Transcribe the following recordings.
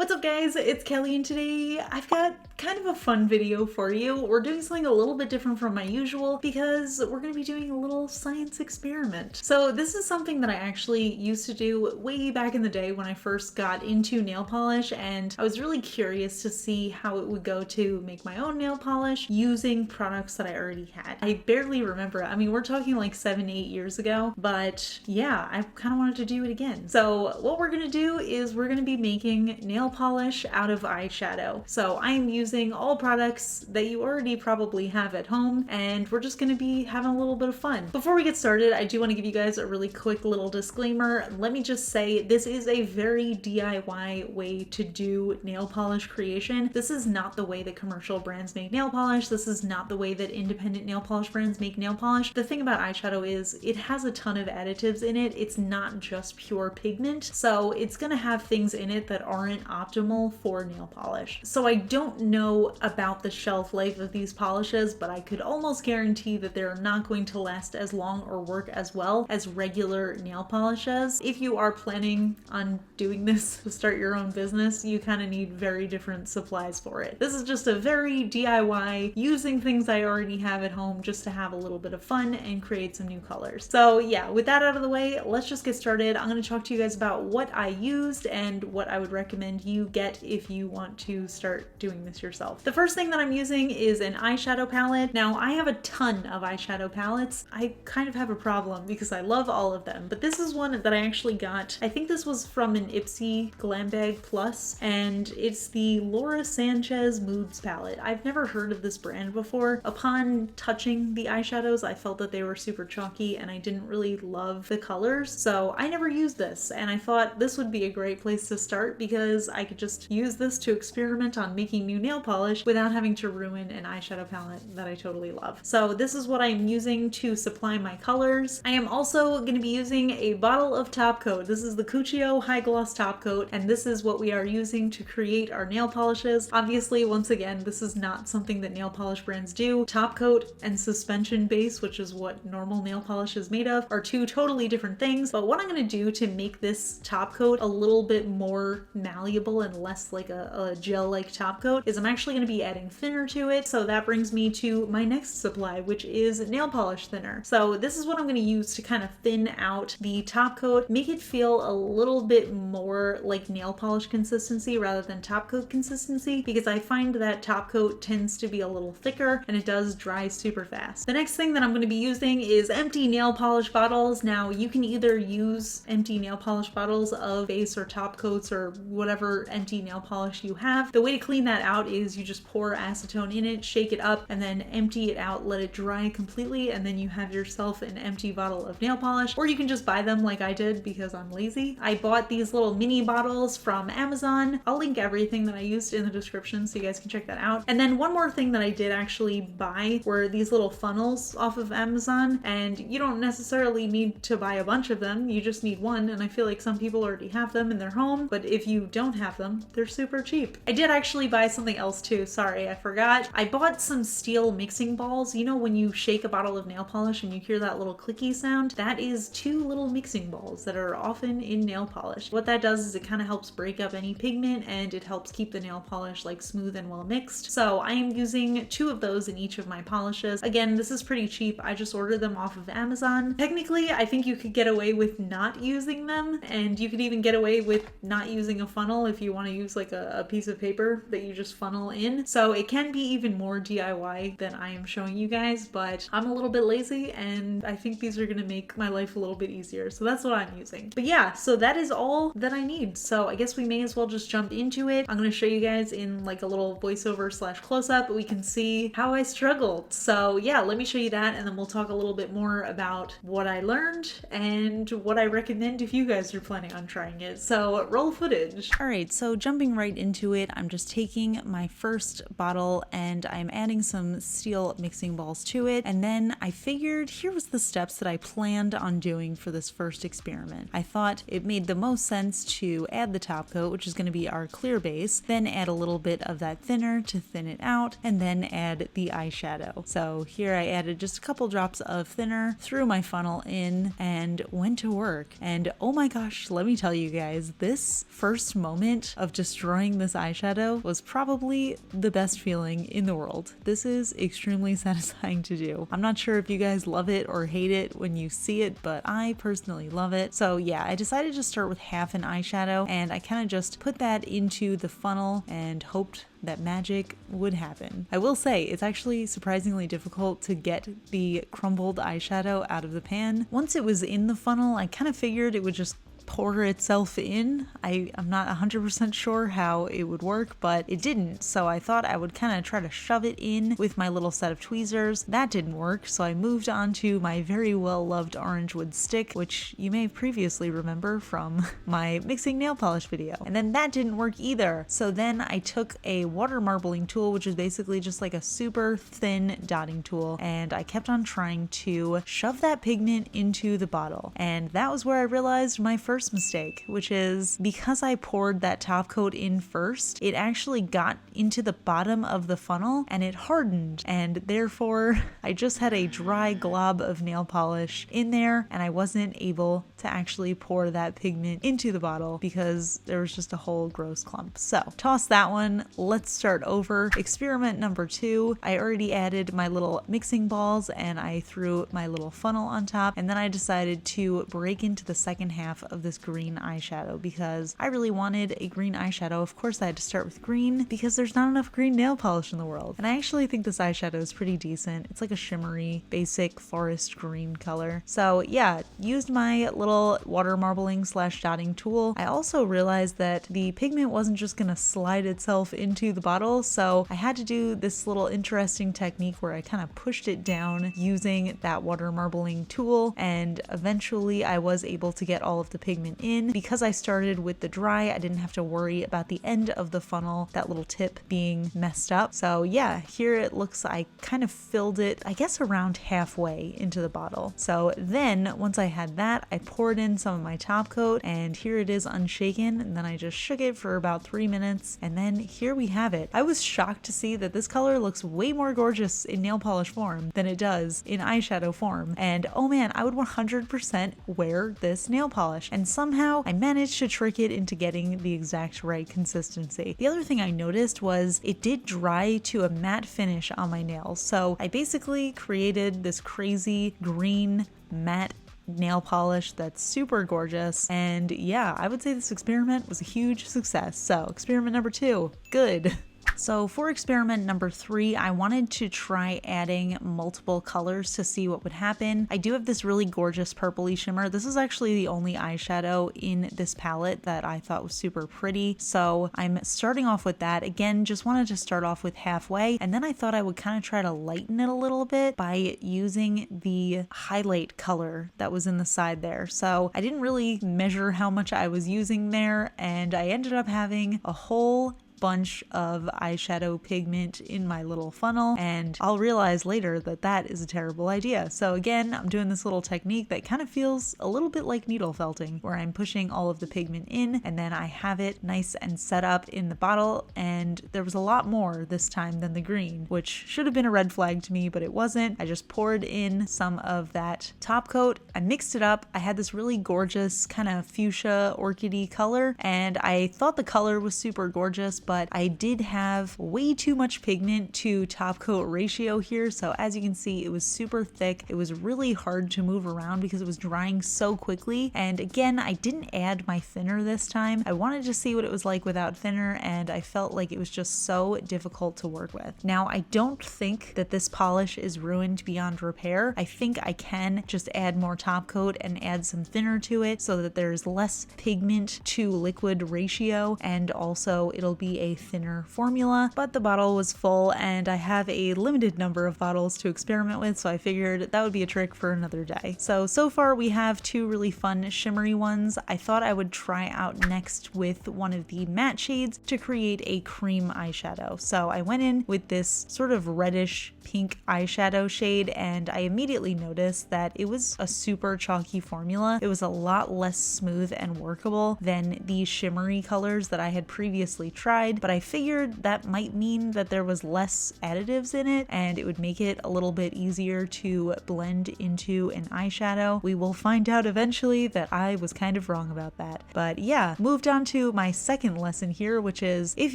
What's up guys, it's Kelly and today I've got kind of a fun video for you. We're doing something a little bit different from my usual because we're going to be doing a little science experiment. So this is something that I actually used to do way back in the day when I first got into nail polish, and I was really curious to see how it would go to make my own nail polish using products that I already had. I barely remember it. I mean, we're talking like 7-8 years ago, but yeah, I kind of wanted to do it again. So what we're going to do is we're going to be making nail polish out of eyeshadow. So I am using all products that you already probably have at home, and we're just going to be having a little bit of fun. Before we get started, I do want to give you guys a really quick little disclaimer. Let me just say this is a very DIY way to do nail polish creation. This is not the way that commercial brands make nail polish. This is not the way that independent nail polish brands make nail polish. The thing about eyeshadow is it has a ton of additives in it. It's not just pure pigment, so it's going to have things in it that aren't optimal for nail polish. So I don't know about the shelf life of these polishes, but I could almost guarantee that they're not going to last as long or work as well as regular nail polishes. If you are planning on doing this to start your own business, you kind of need very different supplies for it. This is just a very DIY, using things I already have at home just to have a little bit of fun and create some new colors. So yeah, with that out of the way, let's just get started. I'm going to talk to you guys about what I used and what I would recommend you get if you want to start doing this yourself. The first thing that I'm using is an eyeshadow palette. Now, I have a ton of eyeshadow palettes. I kind of have a problem because I love all of them, but this is one that I actually got. I think this was from an Ipsy Glam Bag Plus, and it's the Laura Sanchez Moods palette. I've never heard of this brand before. Upon touching the eyeshadows, I felt that they were super chalky and I didn't really love the colors, so I never used this, and I thought this would be a great place to start because I could just use this to experiment on making new nail polish without having to ruin an eyeshadow palette that I totally love. So this is what I'm using to supply my colors. I am also going to be using a bottle of top coat. This is the Cuccio High Gloss Top Coat, and this is what we are using to create our nail polishes. Obviously, once again, this is not something that nail polish brands do. Top coat and suspension base, which is what normal nail polish is made of, are two totally different things. But what I'm going to do to make this top coat a little bit more malleable and less like a gel-like top coat is I'm actually going to be adding thinner to it. So that brings me to my next supply, which is nail polish thinner. So this is what I'm going to use to kind of thin out the top coat, make it feel a little bit more like nail polish consistency rather than top coat consistency, because I find that top coat tends to be a little thicker and it does dry super fast. The next thing that I'm going to be using is empty nail polish bottles. Now you can either use empty nail polish bottles of base or top coats or whatever empty nail polish you have. The way to clean that out is you just pour acetone in it, shake it up, and then empty it out, let it dry completely, and then you have yourself an empty bottle of nail polish. Or you can just buy them like I did because I'm lazy. I bought these little mini bottles from Amazon. I'll link everything that I used in the description so you guys can check that out. And then one more thing that I did actually buy were these little funnels off of Amazon, and you don't necessarily need to buy a bunch of them, you just need one, and I feel like some people already have them in their home, but if you don't have them, they're super cheap. I did actually buy something else too, sorry, I forgot. I bought some steel mixing balls. You know when you shake a bottle of nail polish and you hear that little clicky sound? That is 2 little mixing balls that are often in nail polish. What that does is it kind of helps break up any pigment and it helps keep the nail polish like smooth and well mixed. So I am using 2 of those in each of my polishes. Again, this is pretty cheap. I just ordered them off of Amazon. Technically, I think you could get away with not using them, and you could even get away with not using a funnel if you want to use like a piece of paper that you just funnel in. So it can be even more DIY than I am showing you guys, but I'm a little bit lazy and I think these are going to make my life a little bit easier. So that's what I'm using. But yeah, so that is all that I need. So I guess we may as well just jump into it. I'm going to show you guys in like a little voiceover / close-up, but we can see how I struggled. So yeah, let me show you that, and then we'll talk a little bit more about what I learned and what I recommend if you guys are planning on trying it. So roll footage. All right, so jumping right into it, I'm just taking my first bottle and I'm adding some steel mixing balls to it, and then I figured here was the steps that I planned on doing for this first experiment. I thought it made the most sense to add the top coat, which is going to be our clear base, then add a little bit of that thinner to thin it out, and then add the eyeshadow. So here I added just a couple drops of thinner, threw my funnel in, and went to work. And oh my gosh, let me tell you guys, this first moment moment of destroying this eyeshadow was probably the best feeling in the world. This is extremely satisfying to do. I'm not sure if you guys love it or hate it when you see it, but I personally love it. So yeah, I decided to start with half an eyeshadow, and I kind of just put that into the funnel and hoped that magic would happen. I will say it's actually surprisingly difficult to get the crumbled eyeshadow out of the pan. Once it was in the funnel, I kind of figured it would just pour itself in. I'm not 100% sure how it would work, but it didn't, so I thought I would kind of try to shove it in with my little set of tweezers. That didn't work, so I moved on to my very well loved orange wood stick, which you may previously remember from my mixing nail polish video. And then that didn't work either, so then I took a water marbling tool, which is basically just like a super thin dotting tool, and I kept on trying to shove that pigment into the bottle. And that was where I realized my first mistake, which is because I poured that top coat in first, it actually got into the bottom of the funnel and it hardened, and therefore I just had a dry glob of nail polish in there, and I wasn't able to actually pour that pigment into the bottle because there was just a whole gross clump. So toss that one. Let's start over. Experiment number 2. I already added my little mixing balls and I threw my little funnel on top, and then I decided to break into the second half of this green eyeshadow because I really wanted a green eyeshadow. Of course I had to start with green because there's not enough green nail polish in the world. And I actually think this eyeshadow is pretty decent. It's like a shimmery, basic forest green color. So yeah, used my little water marbling / dotting tool. I also realized that the pigment wasn't just gonna slide itself into the bottle, so I had to do this little interesting technique where I kind of pushed it down using that water marbling tool, and eventually I was able to get all of the pigment in. Because I started with the dry, I didn't have to worry about the end of the funnel, that little tip, being messed up. So yeah, here it looks, I kind of filled it, I guess around halfway into the bottle. So then once I had that, I poured in some of my top coat, and here it is unshaken, and then I just shook it for about 3 minutes, and then here we have it. I was shocked to see that this color looks way more gorgeous in nail polish form than it does in eyeshadow form, and oh man, I would 100% wear this nail polish, and somehow I managed to trick it into getting the exact right consistency. The other thing I noticed was it did dry to a matte finish on my nails, so I basically created this crazy green matte nail polish that's super gorgeous. And yeah, I would say this experiment was a huge success. So experiment number 2, good. So for experiment number 3, I wanted to try adding multiple colors to see what would happen. I do have this really gorgeous purpley shimmer. This is actually the only eyeshadow in this palette that I thought was super pretty. So I'm starting off with that. Again, just wanted to start off with halfway, and then I thought I would kind of try to lighten it a little bit by using the highlight color that was in the side there. So I didn't really measure how much I was using there, and I ended up having a whole bunch of eyeshadow pigment in my little funnel, and I'll realize later that that is a terrible idea. So again, I'm doing this little technique that kind of feels a little bit like needle felting, where I'm pushing all of the pigment in and then I have it nice and set up in the bottle, and there was a lot more this time than the green, which should have been a red flag to me, but it wasn't. I just poured in some of that top coat, I mixed it up, I had this really gorgeous kind of fuchsia orchidy color, and I thought the color was super gorgeous, but I did have way too much pigment to top coat ratio here. So as you can see, it was super thick. It was really hard to move around because it was drying so quickly. And again, I didn't add my thinner this time. I wanted to see what it was like without thinner, and I felt like it was just so difficult to work with. Now, I don't think that this polish is ruined beyond repair. I think I can just add more top coat and add some thinner to it so that there's less pigment to liquid ratio, and also it'll be a thinner formula. But the bottle was full and I have a limited number of bottles to experiment with, so I figured that would be a trick for another day. So far we have 2 really fun shimmery ones. I thought I would try out next with one of the matte shades to create a cream eyeshadow. So I went in with this sort of reddish pink eyeshadow shade, and I immediately noticed that it was a super chalky formula. It was a lot less smooth and workable than the shimmery colors that I had previously tried. side, but I figured that might mean that there was less additives in it and it would make it a little bit easier to blend into an eyeshadow. We will find out eventually that I was kind of wrong about that. But yeah, moved on to my second lesson here, which is if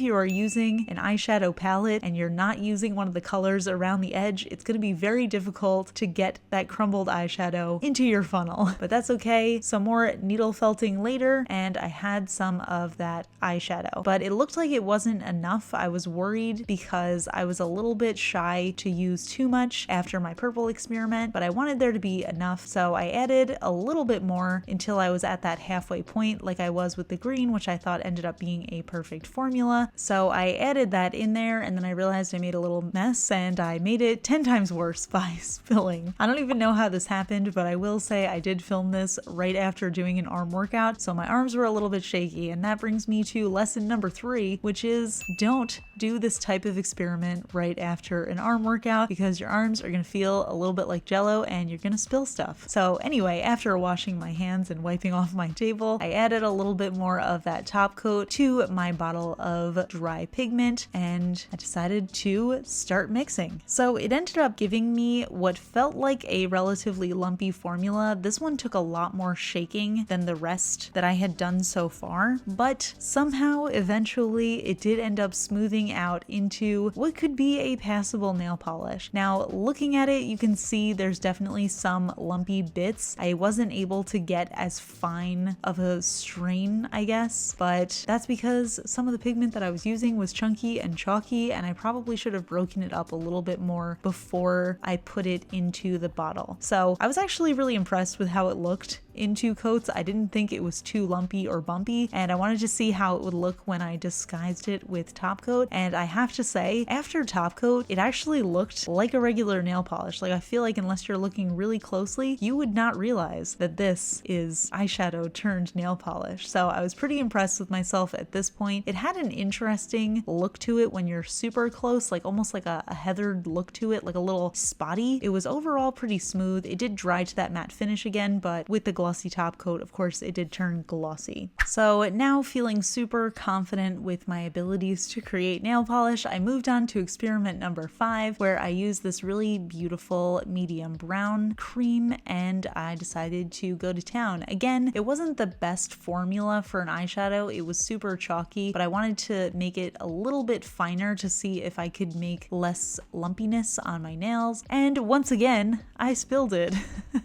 you are using an eyeshadow palette and you're not using one of the colors around the edge, it's going to be very difficult to get that crumbled eyeshadow into your funnel. But that's okay. Some more needle felting later and I had some of that eyeshadow. But it looked like it wasn't enough. I was worried because I was a little bit shy to use too much after my purple experiment, but I wanted there to be enough, so I added a little bit more until I was at that halfway point like I was with the green, which I thought ended up being a perfect formula. So I added that in there and then I realized I made a little mess and I made it 10 times worse by spilling. I don't even know how this happened, but I will say I did film this right after doing an arm workout, so my arms were a little bit shaky, and that brings me to lesson number 3, which is don't do this type of experiment right after an arm workout because your arms are going to feel a little bit like jello and you're going to spill stuff. So anyway, after washing my hands and wiping off my table, I added a little bit more of that top coat to my bottle of dry pigment and I decided to start mixing. So it ended up giving me what felt like a relatively lumpy formula. This one took a lot more shaking than the rest that I had done so far, but somehow eventually it did end up smoothing out into what could be a passable nail polish. Now looking at it, you can see there's definitely some lumpy bits. I wasn't able to get as fine of a strain, I guess, but that's because some of the pigment that I was using was chunky and chalky and I probably should have broken it up a little bit more before I put it into the bottle. So I was actually really impressed with how it looked in 2 coats. I didn't think it was too lumpy or bumpy and I wanted to see how it would look when I disguised it with top coat, and I have to say after top coat it actually looked like a regular nail polish. Like I feel like unless you're looking really closely you would not realize that this is eyeshadow turned nail polish. So I was pretty impressed with myself at this point. It had an interesting look to it when you're super close, like almost like a heathered look to it, like a little spotty. It was overall pretty smooth. It did dry to that matte finish again, but with the glossy top coat, of course, it did turn glossy. So now feeling super confident with my abilities to create nail polish, I moved on to experiment number 5, where I used this really beautiful medium brown cream and I decided to go to town. Again, it wasn't the best formula for an eyeshadow. It was super chalky, but I wanted to make it a little bit finer to see if I could make less lumpiness on my nails. And once again, I spilled it.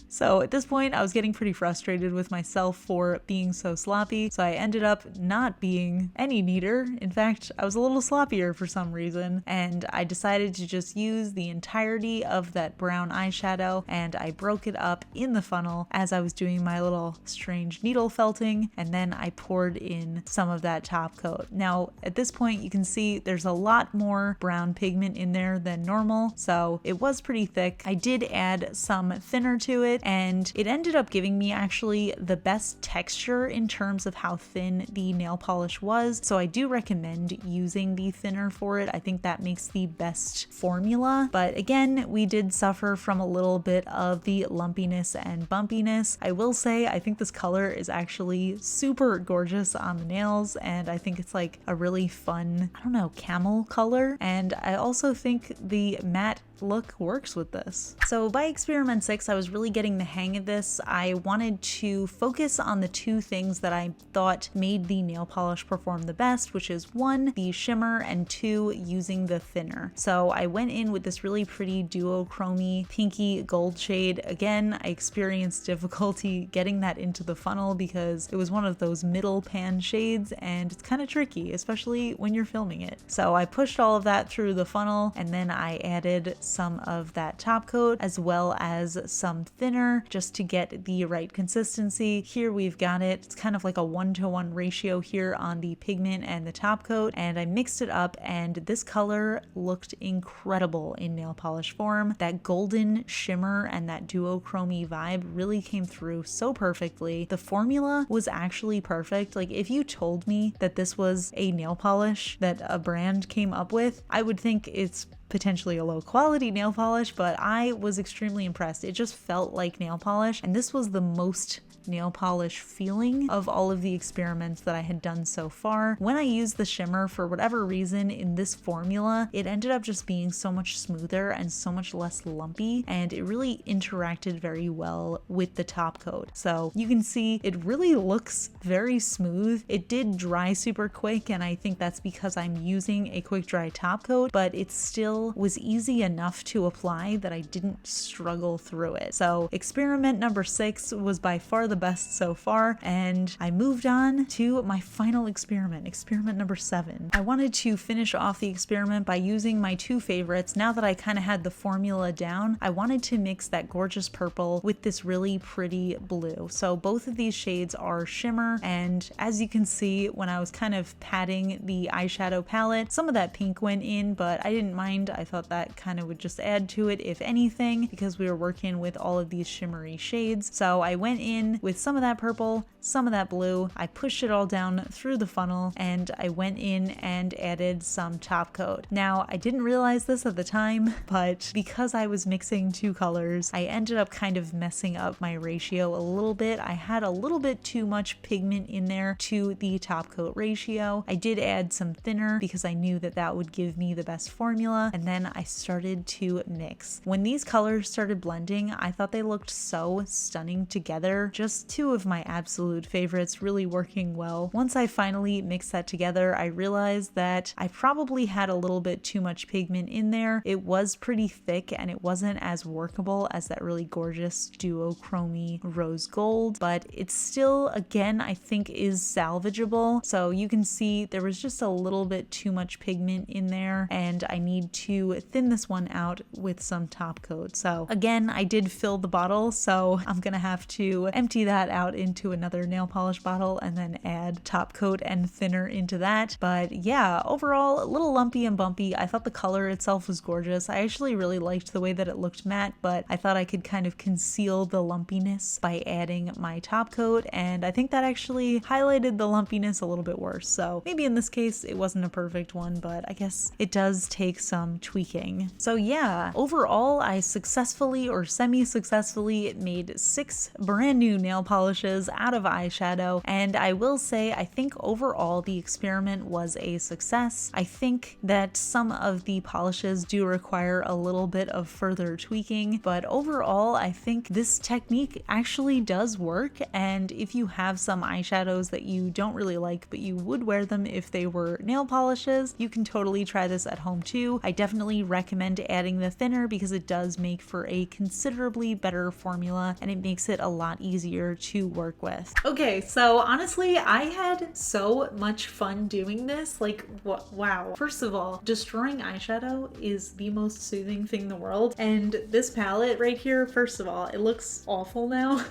So at this point, I was getting pretty frustrated with myself for being so sloppy. So I ended up not being any neater. In fact, I was a little sloppier for some reason. And I decided to just use the entirety of that brown eyeshadow and I broke it up in the funnel as I was doing my little strange needle felting. And then I poured in some of that top coat. Now, at this point, you can see there's a lot more brown pigment in there than normal. So it was pretty thick. I did add some thinner to it and it ended up giving me actually the best texture in terms of how thin the nail polish was. So I do recommend using the thinner for it. I think that makes the best formula. But again, we did suffer from a little bit of the lumpiness and bumpiness. I will say, I think this color is actually super gorgeous on the nails and I think it's like a really fun, I don't know, camel color. And I also think the matte look works with this. So by experiment 6, I was really getting the hang of this. I wanted to focus on the 2 things that I thought made the nail polish perform the best, which is 1, the shimmer, and 2, using the thinner. So I went in with this really pretty duochromy pinky gold shade. Again, I experienced difficulty getting that into the funnel because it was one of those middle pan shades and it's kind of tricky, especially when you're filming it. So I pushed all of that through the funnel and then I added some of that top coat as well as some thinner just to get the right consistency. Here we've got it. It's kind of like a 1-to-1 ratio here on the pigment and the top coat, and I mixed it up and this color looked incredible in nail polish form. That golden shimmer and that duochromy vibe really came through so perfectly. The formula was actually perfect. Like if you told me that this was a nail polish that a brand came up with, I would think it's potentially a low quality nail polish, but I was extremely impressed. It just felt like nail polish, and this was the most nail polish feeling of all of the experiments that I had done so far. When I used the shimmer, for whatever reason in this formula, it ended up just being so much smoother and so much less lumpy, and it really interacted very well with the top coat. So you can see it really looks very smooth. It did dry super quick, and I think that's because I'm using a quick dry top coat, but it still was easy enough to apply that I didn't struggle through it. So experiment number 6 was by far the best so far, and I moved on to my final experiment, experiment number 7. I wanted to finish off the experiment by using my two favorites. Now that I kind of had the formula down, I wanted to mix that gorgeous purple with this really pretty blue. So both of these shades are Shimmer, and as you can see, when I was kind of patting the eyeshadow palette, some of that pink went in, but I didn't mind. I thought that kind of would just add to it, if anything, because we were working with all of these shimmery shades. So I went in with some of that purple, some of that blue. I pushed it all down through the funnel, and I went in and added some top coat. Now, I didn't realize this at the time, but because I was mixing two colors, I ended up kind of messing up my ratio a little bit. I had a little bit too much pigment in there to the top coat ratio. I did add some thinner because I knew that that would give me the best formula, and then I started to mix. When these colors started blending, I thought they looked so stunning together. Just two of my absolute favorites really working well. Once I finally mixed that together, I realized that I probably had a little bit too much pigment in there. It was pretty thick and it wasn't as workable as that really gorgeous duochromy rose gold, but it's still, again, I think is salvageable. So you can see there was just a little bit too much pigment in there, and I need to thin this one out with some top coat. So again, I did fill the bottle, so I'm gonna have to empty that out into another nail polish bottle and then add top coat and thinner into that. But yeah, overall a little lumpy and bumpy. I thought the color itself was gorgeous. I actually really liked the way that it looked matte, but I thought I could kind of conceal the lumpiness by adding my top coat, and I think that actually highlighted the lumpiness a little bit worse. So maybe in this case it wasn't a perfect one, but I guess it does take some tweaking. So yeah, overall I successfully or semi-successfully made 6 brand new nail polishes out of eyeshadow, and I will say I think overall the experiment was a success. I think that some of the polishes do require a little bit of further tweaking, but overall I think this technique actually does work, and if you have some eyeshadows that you don't really like but you would wear them if they were nail polishes, you can totally try this at home too. I definitely recommend adding the thinner because it does make for a considerably better formula and it makes it a lot easier to work with. Okay, so honestly, I had so much fun doing this. Like, wow. First of all, destroying eyeshadow is the most soothing thing in the world. And this palette right here, first of all, it looks awful now.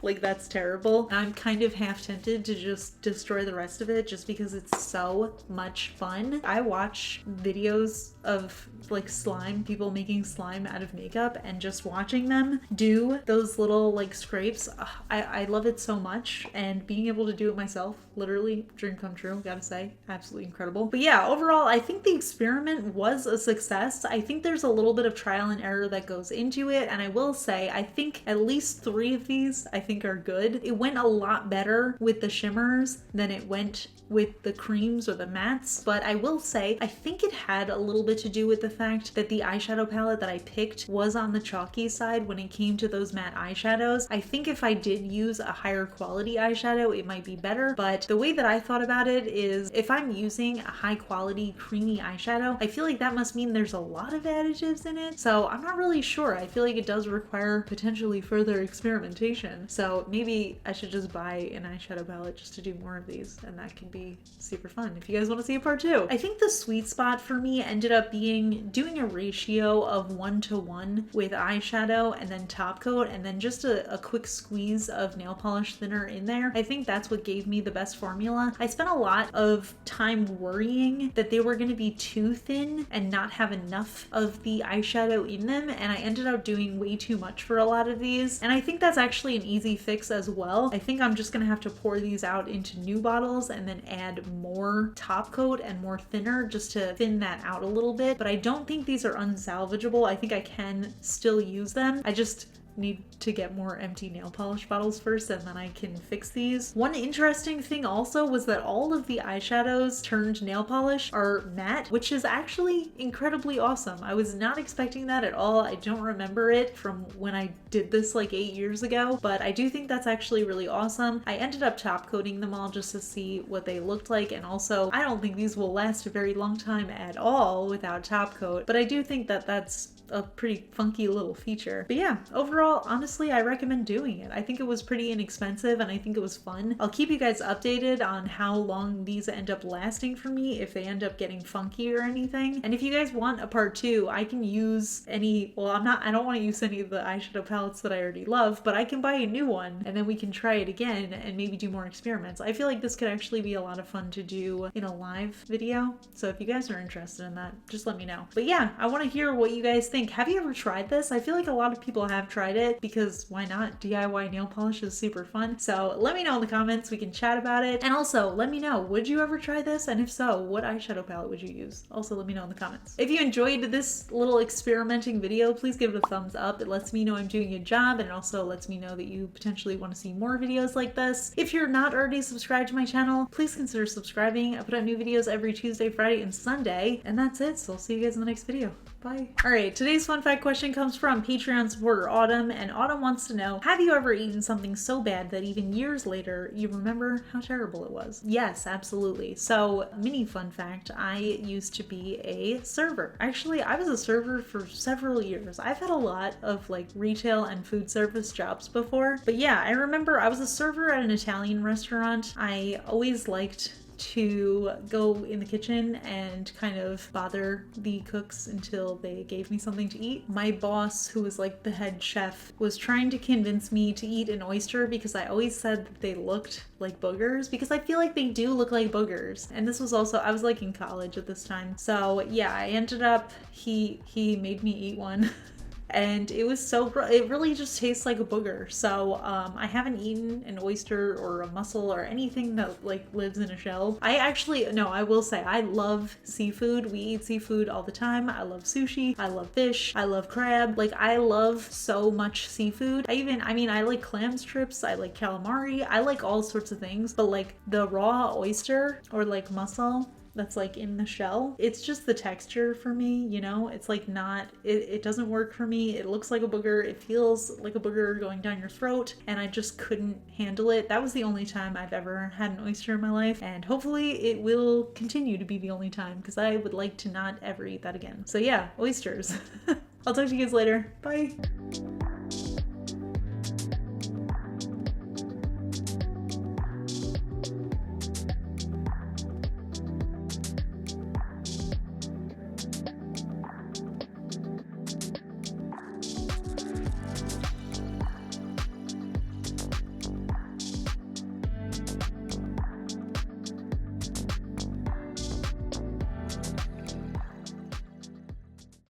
Like, that's terrible. I'm kind of half tempted to just destroy the rest of it just because it's so much fun. I watch videos of like slime, people making slime out of makeup, and just watching them do those little like scrapes, I love it so much, and being able to do it myself, literally dream come true, gotta say, absolutely incredible. But yeah, overall I think the experiment was a success. I think there's a little bit of trial and error that goes into it, and I will say I think at least 3 of these I think are good. It went a lot better with the shimmers than it went with the creams or the mattes, but I will say I think it had a little bit to do with the fact that the eyeshadow palette that I picked was on the chalky side when it came to those matte eyeshadows. I think if I did use a higher quality eyeshadow it might be better, but the way that I thought about it is if I'm using a high quality creamy eyeshadow, I feel like that must mean there's a lot of additives in it, so I'm not really sure. I feel like it does require potentially further experimentation, so maybe I should just buy an eyeshadow palette just to do more of these, and that could be super fun if you guys want to see a part 2. I think the sweet spot for me ended up being doing a ratio of 1:1 with eyeshadow and then top coat and then just a quick squeeze of nail polish thinner in there. I think that's what gave me the best best formula. I spent a lot of time worrying that they were going to be too thin and not have enough of the eyeshadow in them, and I ended up doing way too much for a lot of these. And I think that's actually an easy fix as well. I think I'm just going to have to pour these out into new bottles and then add more top coat and more thinner just to thin that out a little bit. But I don't think these are unsalvageable. I think I can still use them. I just need to get more empty nail polish bottles first, and then I can fix these. One interesting thing also was that all of the eyeshadows turned nail polish are matte, which is actually incredibly awesome. I was not expecting that at all. I don't remember it from when I did this like 8 years ago, but I do think that's actually really awesome. I ended up top coating them all just to see what they looked like, and also I don't think these will last a very long time at all without top coat, but I do think that that's a pretty funky little feature. But yeah, overall, honestly, I recommend doing it. I think it was pretty inexpensive and I think it was fun. I'll keep you guys updated on how long these end up lasting for me, if they end up getting funky or anything. And if you guys want a part 2, I can use any, well, I don't want to use any of the eyeshadow palettes that I already love, but I can buy a new one and then we can try it again and maybe do more experiments. I feel like this could actually be a lot of fun to do in a live video. So if you guys are interested in that, just let me know. But yeah, I want to hear what you guys think. Have you ever tried this? I feel like a lot of people have tried it because why not? DIY nail polish is super fun. So let me know in the comments. We can chat about it. And also let me know, would you ever try this? And if so, what eyeshadow palette would you use? Also let me know in the comments. If you enjoyed this little experimenting video, please give it a thumbs up. It lets me know I'm doing a good job, and it also lets me know that you potentially want to see more videos like this. If you're not already subscribed to my channel, please consider subscribing. I put out new videos every Tuesday, Friday, and Sunday. And that's it. So I'll see you guys in the next video. Bye. All right, today's fun fact question comes from Patreon supporter Autumn, and Autumn wants to know, have you ever eaten something so bad that even years later you remember how terrible it was? Yes, absolutely. So, mini fun fact, I used to be a server. Actually, I was a server for several years. I've had a lot of like retail and food service jobs before, but yeah, I remember I was a server at an Italian restaurant. I always liked to go in the kitchen and kind of bother the cooks until they gave me something to eat. My boss, who was like the head chef, was trying to convince me to eat an oyster because I always said that they looked like boogers, because I feel like they do look like boogers. And this was also, I was like in college at this time. So yeah, I ended up, he made me eat one. And it was so gross. It really just tastes like a booger. So I haven't eaten an oyster or a mussel or anything that like lives in a shell. I will say I love seafood. We eat seafood all the time. I love sushi. I love fish. I love crab. Like I love so much seafood. I like clam strips. I like calamari. I like all sorts of things. But like the raw oyster or like mussel that's like in the shell, it's just the texture for me, you know? It's like not, it doesn't work for me. It looks like a booger. It feels like a booger going down your throat, and I just couldn't handle it. That was the only time I've ever had an oyster in my life, and hopefully it will continue to be the only time, because I would like to not ever eat that again. So yeah, oysters. I'll talk to you guys later. Bye.